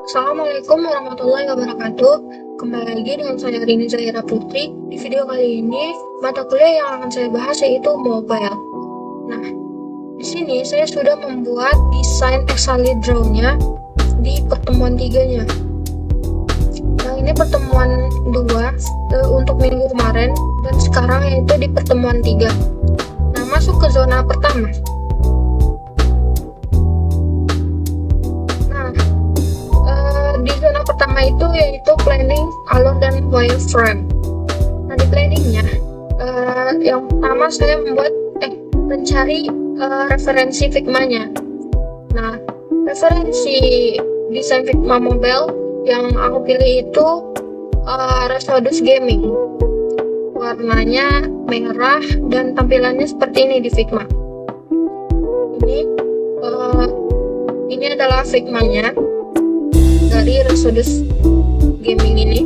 Assalamualaikum warahmatullahi wabarakatuh. Kembali lagi dengan saya Rini Zahira Putri. Di video kali ini, mata kuliah yang akan saya bahas yaitu mobile. Nah, di sini saya sudah membuat desain Exali Draw-nya di pertemuan 3-nya. Yang ini pertemuan 2 untuk minggu kemarin, dan sekarang yaitu di pertemuan 3. Nah, masuk ke zona pertama. Di zona pertama itu yaitu planning, alur, dan wireframe. Nah, di planningnya yang pertama saya mencari referensi Figma-nya. Nah, referensi desain Figma mobile yang aku pilih itu Resodus Gaming. Warnanya merah dan tampilannya seperti ini di Figma. Ini adalah Figma-nya dari Resodus Gaming ini.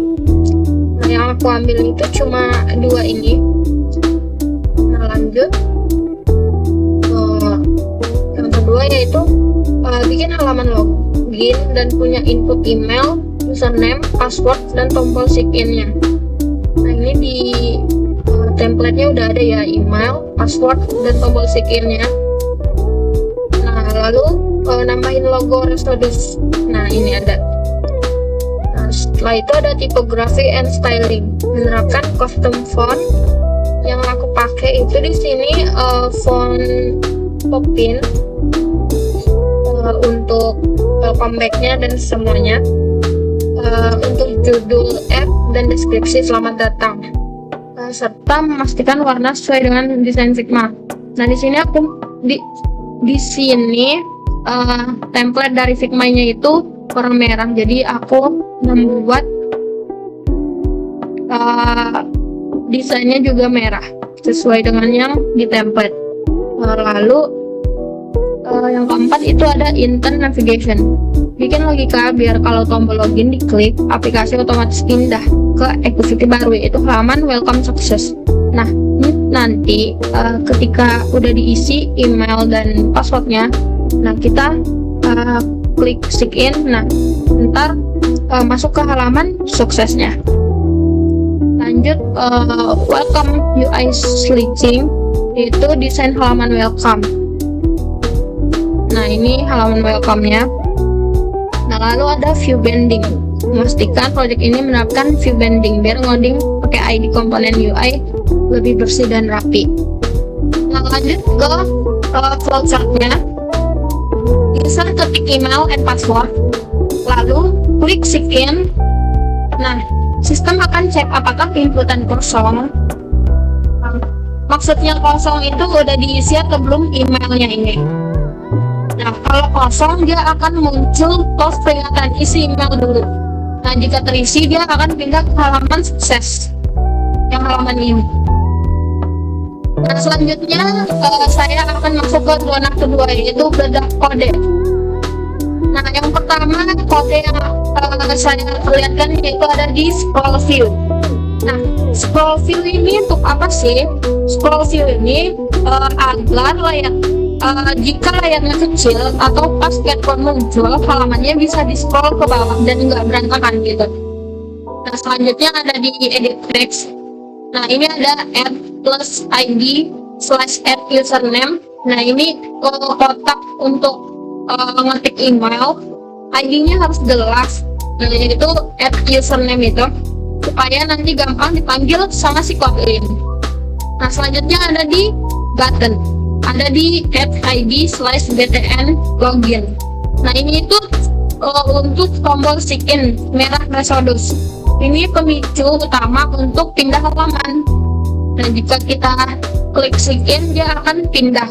Nah, yang aku ambil itu cuma 2 ini. Nah, lanjut yang kedua yaitu bikin halaman login dan punya input email, username, password, dan tombol sign-nya. Nah, ini di template-nya udah ada ya, email, password, dan tombol sign-nya. Nah, lalu nambahin logo Resodus. Nah, ini ada. Setelah itu ada tipografi and styling, menerapkan custom font. Yang aku pakai itu di sini font Popin untuk welcome back-nya dan semuanya. Untuk judul app dan deskripsi selamat datang, serta memastikan warna sesuai dengan desain Figma. Nah, di sini aku di sini template dari Figma-nya itu warna merah, jadi aku membuat desainnya juga merah sesuai dengan yang di template. Lalu yang keempat itu ada instant navigation, bikin logika biar kalau tombol login diklik, aplikasi otomatis pindah ke activity baru, yaitu halaman welcome success. Nah, nanti ketika udah diisi email dan passwordnya, nah kita klik sign in. Nah, ntar masuk ke halaman suksesnya. Lanjut welcome UI switching, itu desain halaman welcome. Nah, ini halaman welcome-nya. Nah, lalu ada view bending, memastikan project ini menerapkan view bending biar ngoding pakai ID komponen UI lebih bersih dan rapi. Nah, lanjut ke flowchart-nya. Insert ketik email and password, lalu klik sign in. Nah, sistem akan cek apakah inputan kosong. Maksudnya kosong itu udah diisi atau belum emailnya ini. Nah, kalau kosong dia akan muncul post peringatan isi email dulu. Nah, jika terisi dia akan pindah ke halaman sukses yang halaman ini. Nah, selanjutnya saya akan masuk ke zona kedua, yaitu bedah kode. Nah, yang pertama kode yang saya perlihatkan yaitu ada di scroll view. Nah, scroll view ini untuk apa sih? Scroll view ini agar jika layarnya kecil atau pas platform muncul, halamannya bisa di scroll ke bawah dan nggak berantakan gitu. Nah, selanjutnya ada di edit text. Nah, ini ada add plus ID / add username. Nah, ini kotak untuk ngetik email, ID-nya harus jelas. Nah, itu add username itu supaya nanti gampang dipanggil sama si kode ini. Nah, selanjutnya ada di button, ada di add ID / btn login. Nah, ini itu untuk tombol sign in merah Resodus. Ini pemicu utama untuk pindah halaman. Nah, jika kita klik sign in, dia akan pindah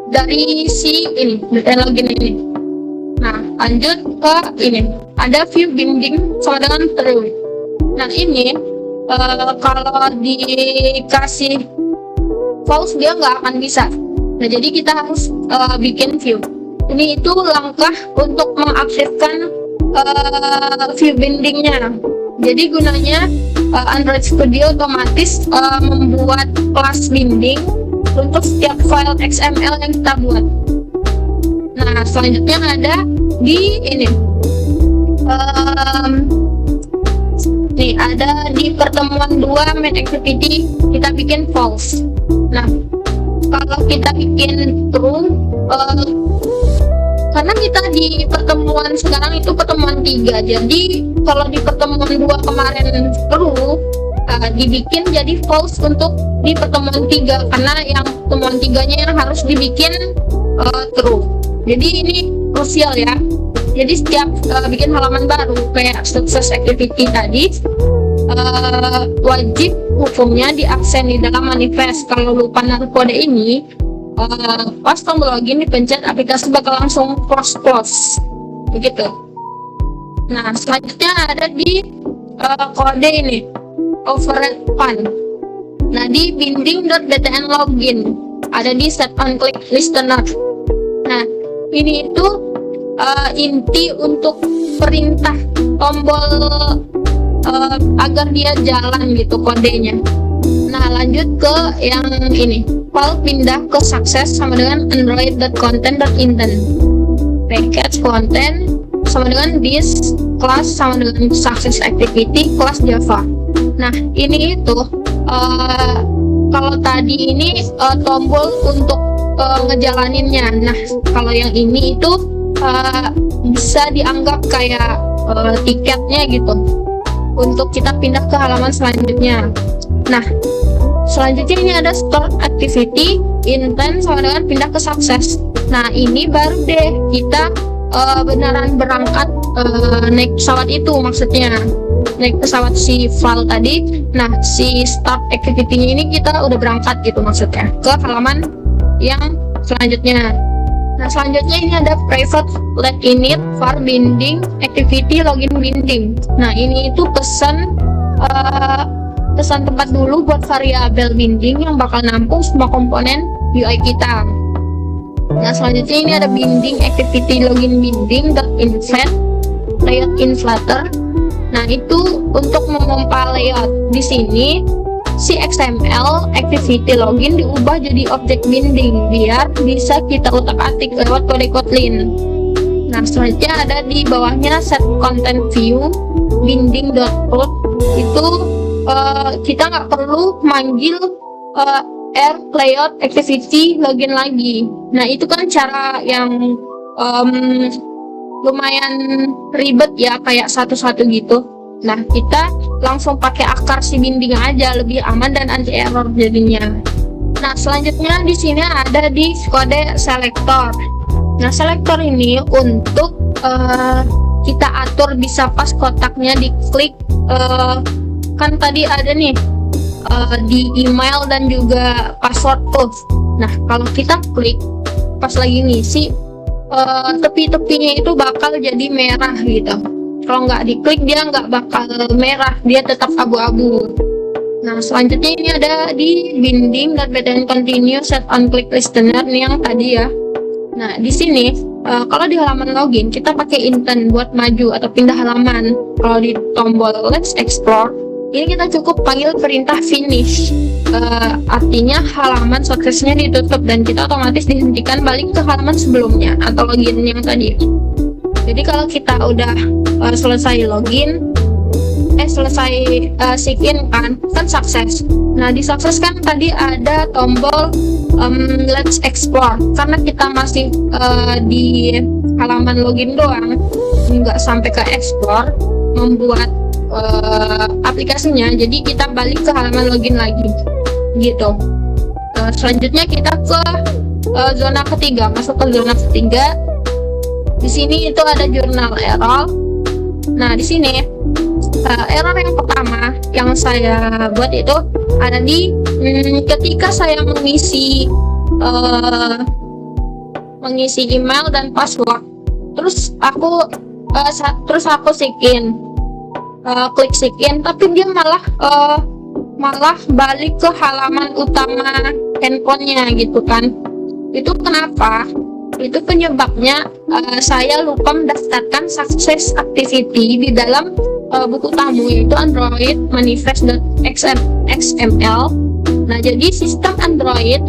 dari si ini, login ini. Nah, lanjut ke ini, ada view binding sama dengan true. Nah, ini kalau dikasih false dia nggak akan bisa. Nah, jadi kita harus bikin view. Ini itu langkah untuk mengaktifkan view bindingnya. Jadi gunanya Android Studio otomatis membuat kelas binding untuk setiap file XML yang kita buat. Nah, selanjutnya ada di ini. Nih, ada di pertemuan 2 main activity kita bikin false. Nah, kalau kita bikin true, karena kita di pertemuan sekarang itu pertemuan 3, jadi kalau di pertemuan 2 kemarin true, dibikin jadi false untuk di pertemuan 3, karena yang pertemuan 3-nya yang harus dibikin true. Jadi ini krusial ya. Jadi setiap bikin halaman baru kayak success activity tadi, wajib hukumnya diabsen di dalam manifest. Kalau lupa naruh kode ini, pas tombol login dipencet, aplikasi bakal langsung close begitu. Nah, selanjutnya ada di kode ini, override fun. Nah, di binding.btn login ada di set on click listener. Nah, ini itu inti untuk perintah tombol agar dia jalan gitu kodenya. Nah, lanjut ke yang ini, file pindah ke success sama dengan android.content.intent, package content sama dengan this class sama dengan success activity class Java. Nah, ini itu kalau tadi ini tombol untuk ngejalaninnya. Nah, kalau yang ini itu bisa dianggap kayak tiketnya gitu untuk kita pindah ke halaman selanjutnya. Nah, selanjutnya ini ada start activity, intent sama dengan pindah ke success. Nah, ini baru deh kita beneran berangkat naik pesawat itu, maksudnya naik pesawat si file tadi. Nah, si start activity-nya ini kita udah berangkat gitu maksudnya ke halaman yang selanjutnya. Nah, selanjutnya ini ada private let init var binding activity login binding. Nah, ini itu pesan tempat dulu buat variabel binding yang bakal nampung semua komponen UI kita. Nah, selanjutnya ini ada binding activity login binding .invent layout in Flutter. Nah, itu untuk memompa layout. Di sini si XML activity login diubah jadi objek binding biar bisa kita utak-atik lewat kode Kotlin. Nah, selanjutnya ada di bawahnya set content view binding.root. Itu kita nggak perlu manggil air layout activity login lagi. Nah, itu kan cara yang lumayan ribet ya, kayak satu-satu gitu. Nah, kita langsung pakai akar si binding aja, lebih aman dan anti error jadinya. Nah, selanjutnya di sini ada di kode selector. Nah, selector ini untuk kita atur bisa pas kotaknya diklik. Kan tadi ada nih di email dan juga password tuh. Nah, kalau kita klik pas lagi ngisi, tepi-tepinya itu bakal jadi merah gitu. Kalau nggak diklik dia nggak bakal merah, dia tetap abu-abu. Nah, selanjutnya ini ada di binding dan btn continue set on click listener nih yang tadi ya. Nah, di sini kalau di halaman login kita pakai intent buat maju atau pindah halaman. Kalau di tombol let's explore ini kita cukup panggil perintah finish, artinya halaman suksesnya ditutup dan kita otomatis dihentikan balik ke halaman sebelumnya atau login yang tadi. Jadi kalau kita udah selesai login, selesai sign in kan sukses. Nah, di sukses kan tadi ada tombol let's explore, karena kita masih di halaman login doang, nggak sampai ke explore membuat aplikasinya, jadi kita balik ke halaman login lagi gitu. Selanjutnya kita ke zona ketiga, masuk ke zona ketiga. Di sini itu ada jurnal error. Nah, di sini error yang pertama yang saya buat itu ada di ketika saya mengisi email dan password, terus aku sign in, klik sign in, tapi dia malah balik ke halaman utama handphonenya gitu kan. Itu kenapa? Itu penyebabnya saya lupa mendaftarkan success activity di dalam buku tamu, yaitu Android manifest.xml. Nah, jadi sistem Android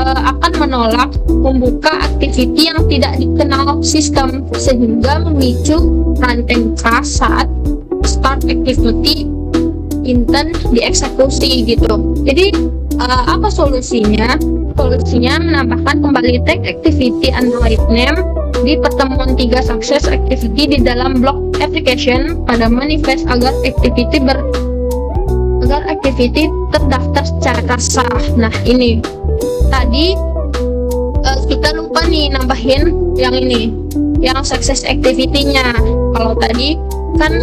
akan menolak membuka activity yang tidak dikenal sistem, sehingga memicu ranting crash saat start activity intend dieksekusi gitu. Jadi apa solusinya? Solusinya menambahkan kembali tag activity Android name di pertemuan 3 success activity di dalam blok application pada manifest agar activity terdaftar secara sah. Nah, ini tadi kita lupa nih nambahin yang ini, yang success activity-nya. Kalau tadi kan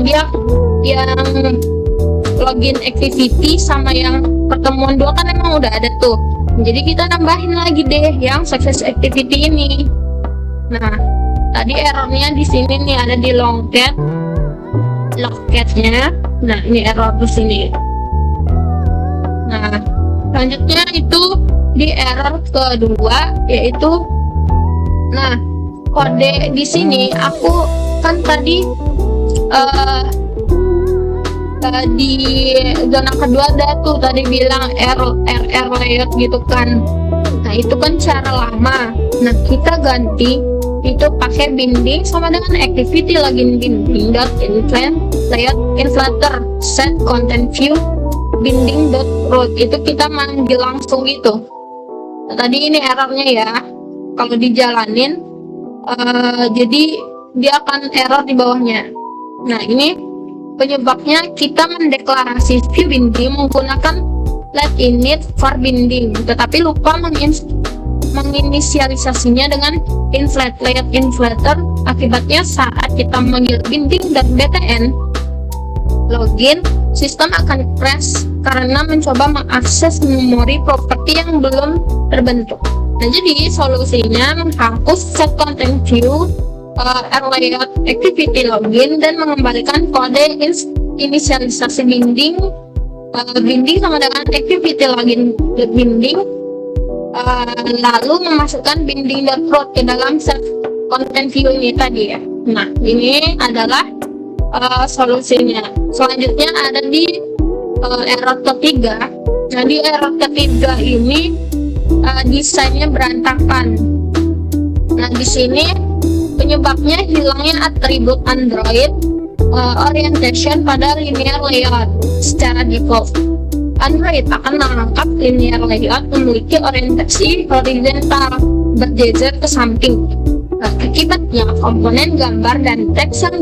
dia yang login activity sama yang pertemuan 2 kan emang udah ada tuh. Jadi kita nambahin lagi deh yang success activity ini. Nah, tadi errornya di sini nih ada di logcat-nya. Nah, ini error di sini. Nah, selanjutnya itu di error kedua, yaitu kode di sini aku kan tadi di zona kedua ada tuh tadi bilang error layout gitu kan. Nah, itu kan cara lama. Nah, kita ganti itu pakai binding sama dengan activity login binding dot inflate layout inflator set content view binding dot root. Itu kita manggil langsung gitu. Nah, tadi ini errornya ya, kalau dijalanin jadi dia akan error di bawahnya. Nah, ini penyebabnya kita mendeklarasi view binding menggunakan let init var binding, tetapi lupa menginisialisasinya dengan inflate layout inflator. Akibatnya saat kita memanggil binding.btn login, sistem akan crash karena mencoba mengakses memori properti yang belum terbentuk. Nah, jadi solusinya menghapus set content view layout activity login dan mengembalikan kode inisialisasi binding sama dengan activity login binding, lalu memasukkan binding.root ke dalam set content view ini tadi ya. Nah, ini adalah solusinya. Selanjutnya ada di error ketiga. Nah, di error ketiga ini desainnya berantakan. Nah, di sini penyebabnya hilangnya atribut Android orientation pada linear layout. Secara default, Android akan menangkap linear layout memiliki orientasi horizontal berjejer ke samping. Akibatnya komponen gambar dan teks yang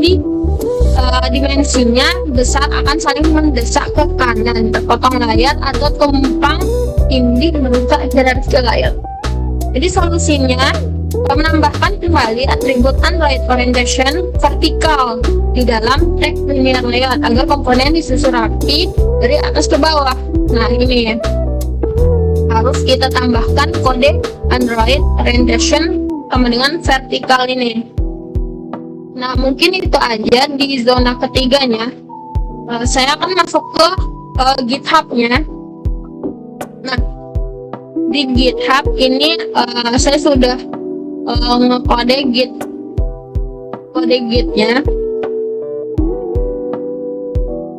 dimensinya besar akan saling mendesak ke kanan, terpotong layar atau tumpang tindih merusak hierarki layar. Jadi solusinya menambahkan kembali atribut Android orientation vertikal di dalam teks linear layout agar komponen disusun rapi dari atas ke bawah. Nah, ini harus kita tambahkan kode Android orientation sama dengan vertikal ini. Nah, mungkin itu aja di zona ketiganya. Saya akan masuk ke GitHub-nya. Nah, di GitHub ini saya sudah ngekode gitnya.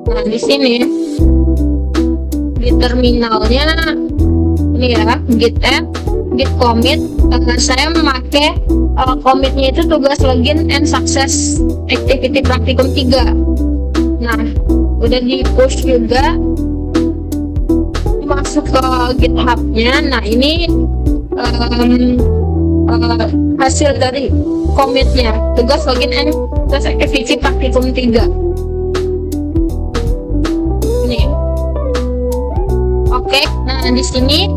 Nah, di sini di terminalnya ini ya, git add, git commit. Saya memakai commitnya itu tugas login and success activity praktikum 3. Nah, udah di push juga, masuk ke GitHub-nya. Nah, ini hasil dari commitnya, tugas login and success activity praktikum 3 ini. Oke, nah di sini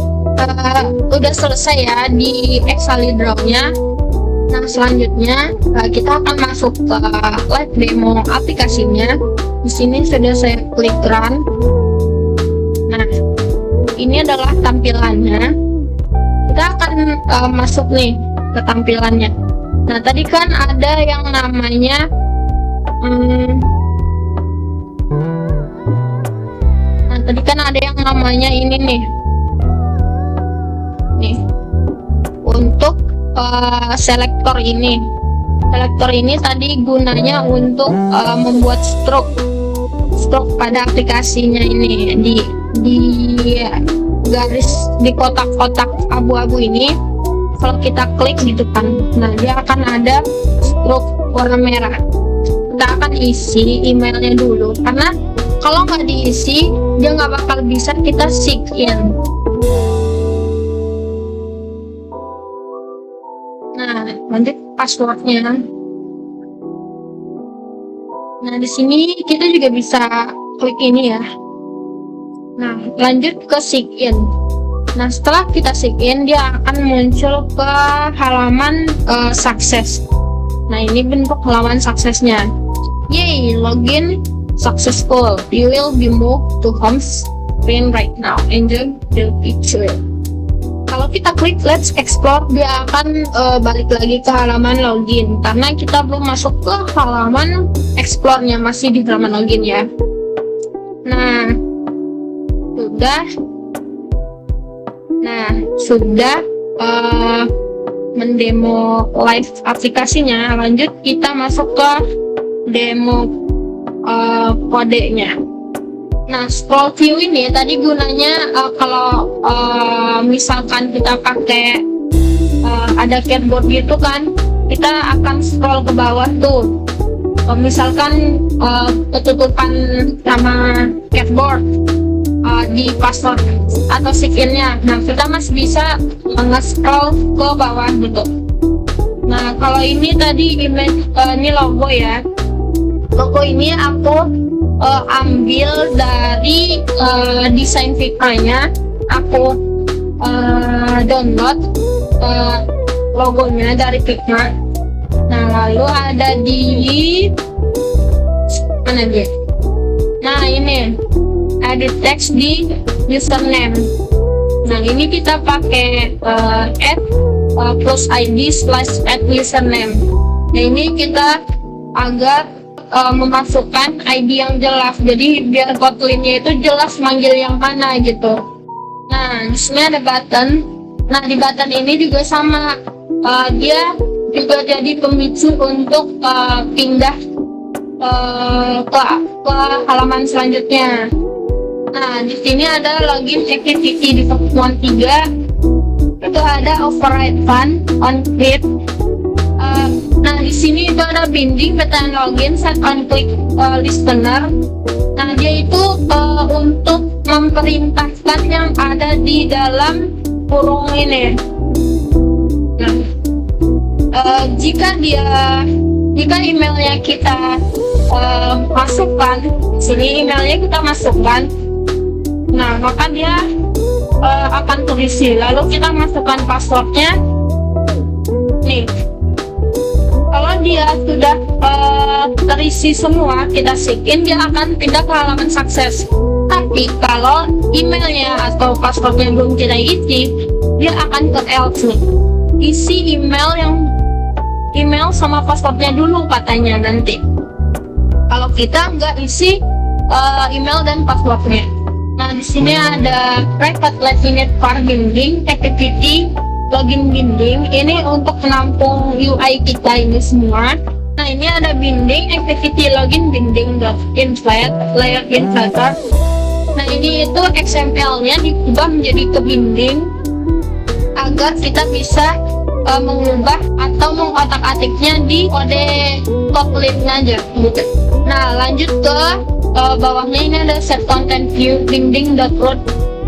udah selesai ya di Exalidraw-nya. Nah, selanjutnya kita akan masuk ke live demo aplikasinya. Di sini sudah saya klik run. Nah, ini adalah tampilannya. Kita akan masuk nih ke tampilannya. Nah, tadi kan ada yang namanya ini nih untuk selektor ini. Selektor ini tadi gunanya untuk membuat stroke pada aplikasinya ini di garis di kotak-kotak abu-abu ini, kalau kita klik gitu kan, nah dia akan ada stroke warna merah. Kita akan isi emailnya dulu, karena kalau nggak diisi dia nggak bakal bisa kita sign in. Nah, lanjut passwordnya. Nah, di sini kita juga bisa klik ini ya. Nah, lanjut ke sign in. Nah, setelah kita sign in, dia akan muncul ke halaman sukses. Nah, ini bentuk halaman suksesnya. Yay, login successful. You will be moved to home screen right now. Enjoy the picture. Kalau kita klik Let's Explore, dia akan balik lagi ke halaman login, karena kita belum masuk ke halaman explore-nya, masih di halaman login ya. Nah, sudah mendemo live aplikasinya. Lanjut kita masuk ke demo kodenya. Nah, scroll view ini tadi gunanya kalau misalkan kita pakai ada keyboard gitu kan, kita akan scroll ke bawah tuh. Misalkan ketutupan sama keyboard di password atau sign-nya, nah kita masih bisa nge-scroll ke bawah gitu. Nah, kalau ini tadi image, ini logo ya. Logo ini aku ambil dari desain Figma-nya, aku download logonya dari Figma. Nah, lalu ada di mana dia? Nah, ini ada teks di username. Nah, ini kita pakai add plus id/add username. Nah, ini kita agar memasukkan ID yang jelas, jadi biar Kotlin-nya itu jelas manggil yang mana gitu. Nah, di sini ada button. Nah, di button ini juga sama, dia juga jadi pemicu untuk pindah ke halaman selanjutnya. Nah, di sini ada login activity di pertemuan 3, itu ada override fun on click. Nah, di sini itu ada binding button login set on click listener. Nah, dia itu untuk memerintahkan yang ada di dalam kurung ini. Nah, jika emailnya kita masukkan, sini emailnya kita masukkan, nah maka dia akan terisi. Lalu kita masukkan passwordnya. Nih, kalau dia sudah terisi semua, kita sign in, dia akan pindah ke halaman sukses. Tapi kalau emailnya atau passwordnya belum kita isi, dia akan ke else nih. Isi email sama passwordnya dulu katanya nanti. Kalau kita nggak isi email dan passwordnya. Nah, di sini ada private limit for binding activity login binding. Ini untuk menampung UI kita ini semua. Nah, ini ada binding activity login binding inflat layer inflator. Nah, ini itu XML-nya diubah menjadi ke binding agar kita bisa mengubah atau mengotak-atiknya di kode Kotlin aja gitu. Nah, lanjut ke bawahnya, ini ada set content view binding.root.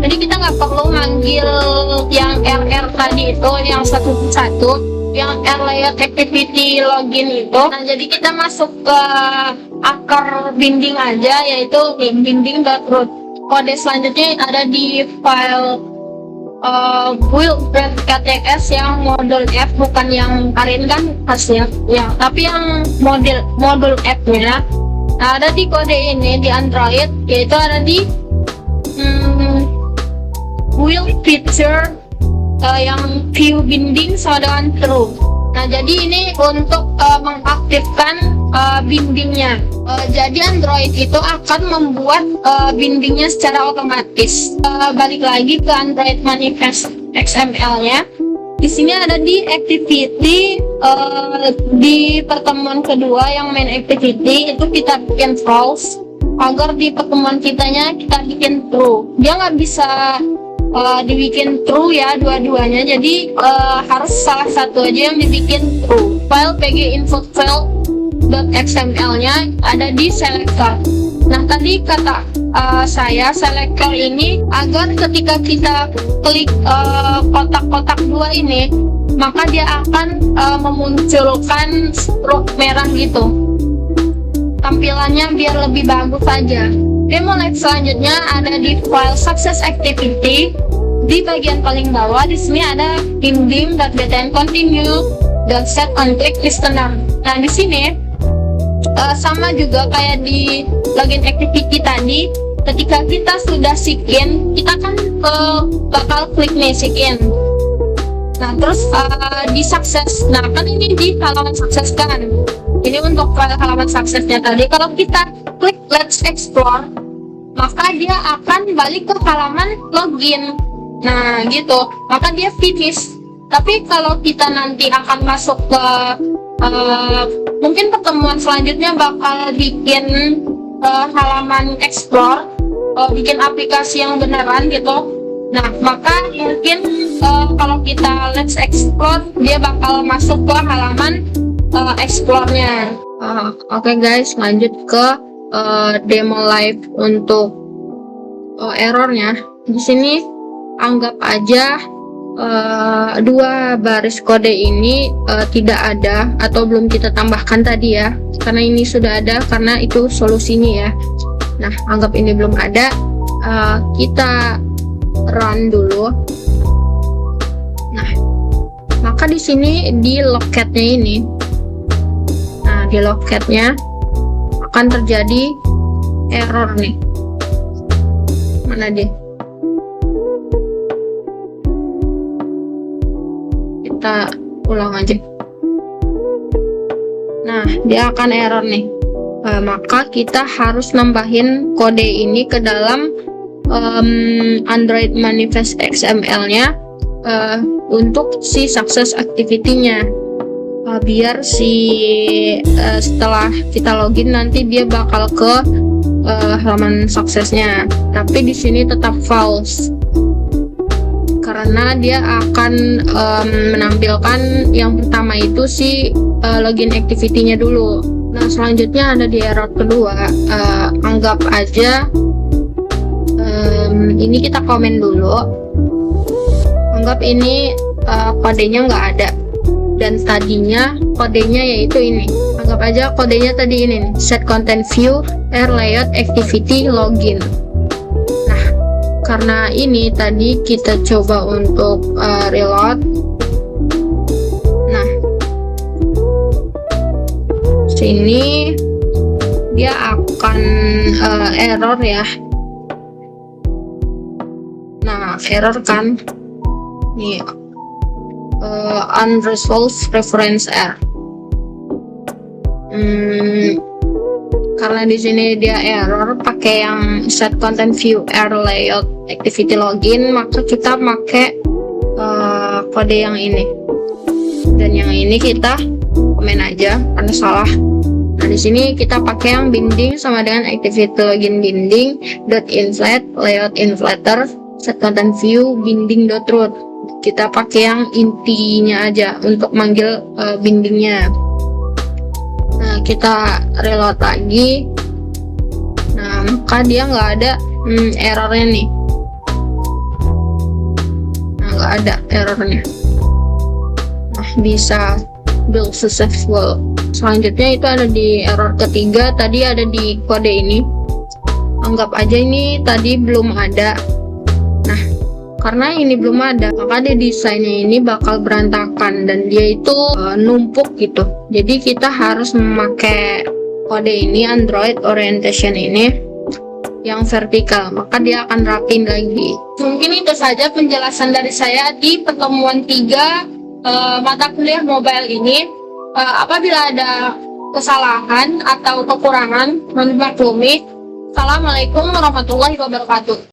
Jadi kita nggak perlu manggil yang RR tadi itu, yang satu-satu, yang R layer activity login itu. Nah, jadi kita masuk ke akar binding aja, yaitu binding.root. Kode selanjutnya ada di file build.ktx yang modul F, bukan yang Karin kan hasil ya, tapi yang modul F-nya. Nah, ada di kode ini di Android, yaitu ada di build feature yang view binding sama dengan true. Nah, jadi ini untuk mengaktifkan bindingnya. Jadi Android itu akan membuat bindingnya secara otomatis. Balik lagi ke Android manifest XML-nya. Di sini ada di activity, di pertemuan kedua yang main activity itu kita bikin false agar di pertemuan kitanya kita bikin true. Dia nggak bisa dibikin true ya dua-duanya, jadi harus salah satu aja yang dibikin true. File pginfo file.xml-nya ada di selector. Nah, tadi kata saya selector ini agar ketika kita klik kotak-kotak dua ini, maka dia akan memunculkan stroke merah gitu. Tampilannya biar lebih bagus saja. Demo live selanjutnya ada di file success activity. Di bagian paling bawah di sini ada dim.btn continue dan set on click listener. Nah, di sini sama juga kayak di login activity tadi, ketika kita sudah sign in, kita kan bakal klik nih sign in. Nah, terus di sukses. Nah, kan ini di halaman sukses kan. Ini untuk file halaman suksesnya tadi. Kalau kita klik let's explore, maka dia akan balik ke halaman login. Nah, gitu. Maka dia finish. Tapi kalau kita nanti akan masuk ke mungkin pertemuan selanjutnya bakal bikin halaman explore, bikin aplikasi yang beneran gitu. Nah, maka mungkin kalau kita let's explore, dia bakal masuk ke halaman explore-nya. Oke guys, lanjut ke demo live untuk errornya. Di sini anggap aja dua baris kode ini tidak ada atau belum kita tambahkan tadi ya, karena ini sudah ada karena itu solusinya ya. Nah, anggap ini belum ada, kita run dulu. Nah, maka di sini di loketnya ini, nah di loketnya akan terjadi error nih. Mana dia? Kita ulang aja. Nah, dia akan error nih. Maka kita harus nambahin kode ini ke dalam Android manifest XML-nya untuk si success activity-nya, biar setelah kita login nanti dia bakal ke halaman suksesnya. Tapi di sini tetap false karena dia akan menampilkan yang pertama itu si login activity-nya dulu. Nah, selanjutnya ada di error kedua. Anggap aja ini kita komen dulu. Anggap ini kodenya nggak ada dan tadinya kodenya yaitu ini. Anggap aja kodenya tadi ini nih, set content view air layout activity login. Nah, karena ini tadi kita coba untuk reload. Nah, sini dia akan error ya. Nah, error kan nih, unresolved reference error. Karena di sini dia error pakai yang set content view air layout activity login, maka kita pakai kode yang ini, dan yang ini kita komen aja karena salah. Nah, di sini kita pakai yang binding sama dengan activity login binding dot inflat layout inflater set content view binding dot root. Kita pakai yang intinya aja untuk manggil bindingnya. Nah, kita reload lagi. Nah, maka dia nggak ada errornya nih. Nah, nggak ada errornya. Nah, bisa build successful. Selanjutnya itu ada di error ketiga, tadi ada di kode ini. Anggap aja ini tadi belum ada. Nah, karena ini belum ada, maka dia desainnya ini bakal berantakan dan dia itu numpuk gitu. Jadi kita harus memakai kode ini, Android orientation ini yang vertikal, maka dia akan rapin lagi. Mungkin itu saja penjelasan dari saya di pertemuan 3 mata kuliah mobile ini. Apabila ada kesalahan atau kekurangan, mohon dimaklumi. Assalamualaikum warahmatullahi wabarakatuh.